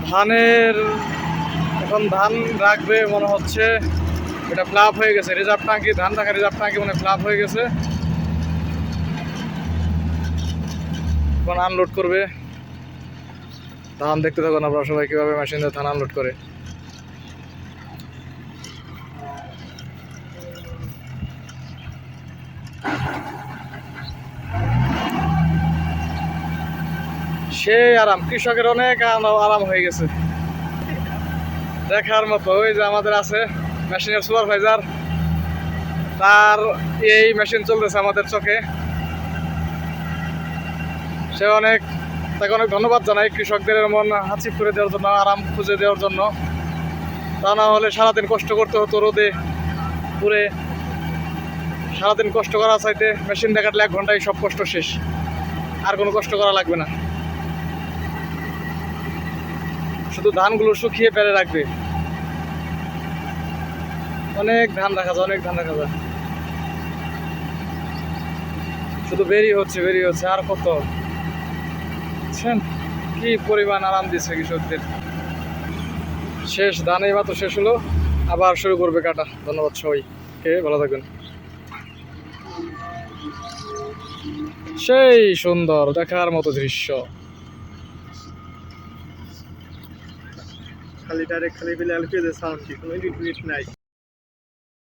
ধানের এখন ধান রাখবে মনে হচ্ছে, এটা ফ্লাপ হয়ে গেছে। রিজার্ভ ট্যাঙ্কি, ধান রাখা রিজার্ভ ট্যাঙ্কি মানে ফ্লাপ হয়ে গেছে। এখন আনলোড করবে ধান। দেখতে থাকুন আপনারা সবাই কীভাবে মেশিন দিয়ে ধান আনলোড করে। সে আরাম, কৃষকের অনেক আরাম হয়ে গেছে দেখার মতো। ওই যে আমাদের আছে মেশিনের সুপারভাইজার, তার এই মেশিন চলতেছে আমাদের চোখে। সে তাকে অনেক ধন্যবাদ জানাই কৃষকদের এমন হাসিব করে দেওয়ার জন্য, আরাম খুঁজে দেওয়ার জন্য। তা না হলে সারাদিন কষ্ট করতে হতো রোদে পুরে। সারাদিন কষ্ট করা চাইতে মেশিন দেখাটলে 1 ঘন্টায় সব কষ্ট শেষ, আর কোনো কষ্ট করা লাগবে না। শুধু ধানগুলো শুকিয়ে পেরে রাখবে। অনেক ধান রাখা যায়, অনেক ধান রাখা যায়। শুধু বেরি হচ্ছে আর কত। বুঝছেন কি পরিমাণ আরাম দিচ্ছে কৃষকদের। শেষ ধান এই মাত্র শেষ হলো, আবার শুরু করবে কাটা। ধন্যবাদ সবাইকে, ভালো থাকবেন। সেই সুন্দর দেখার মতো দৃশ্য। খালি ডাইরেক্ট খালি পেলে সাউন্ড কি কোনো এডিট নাই।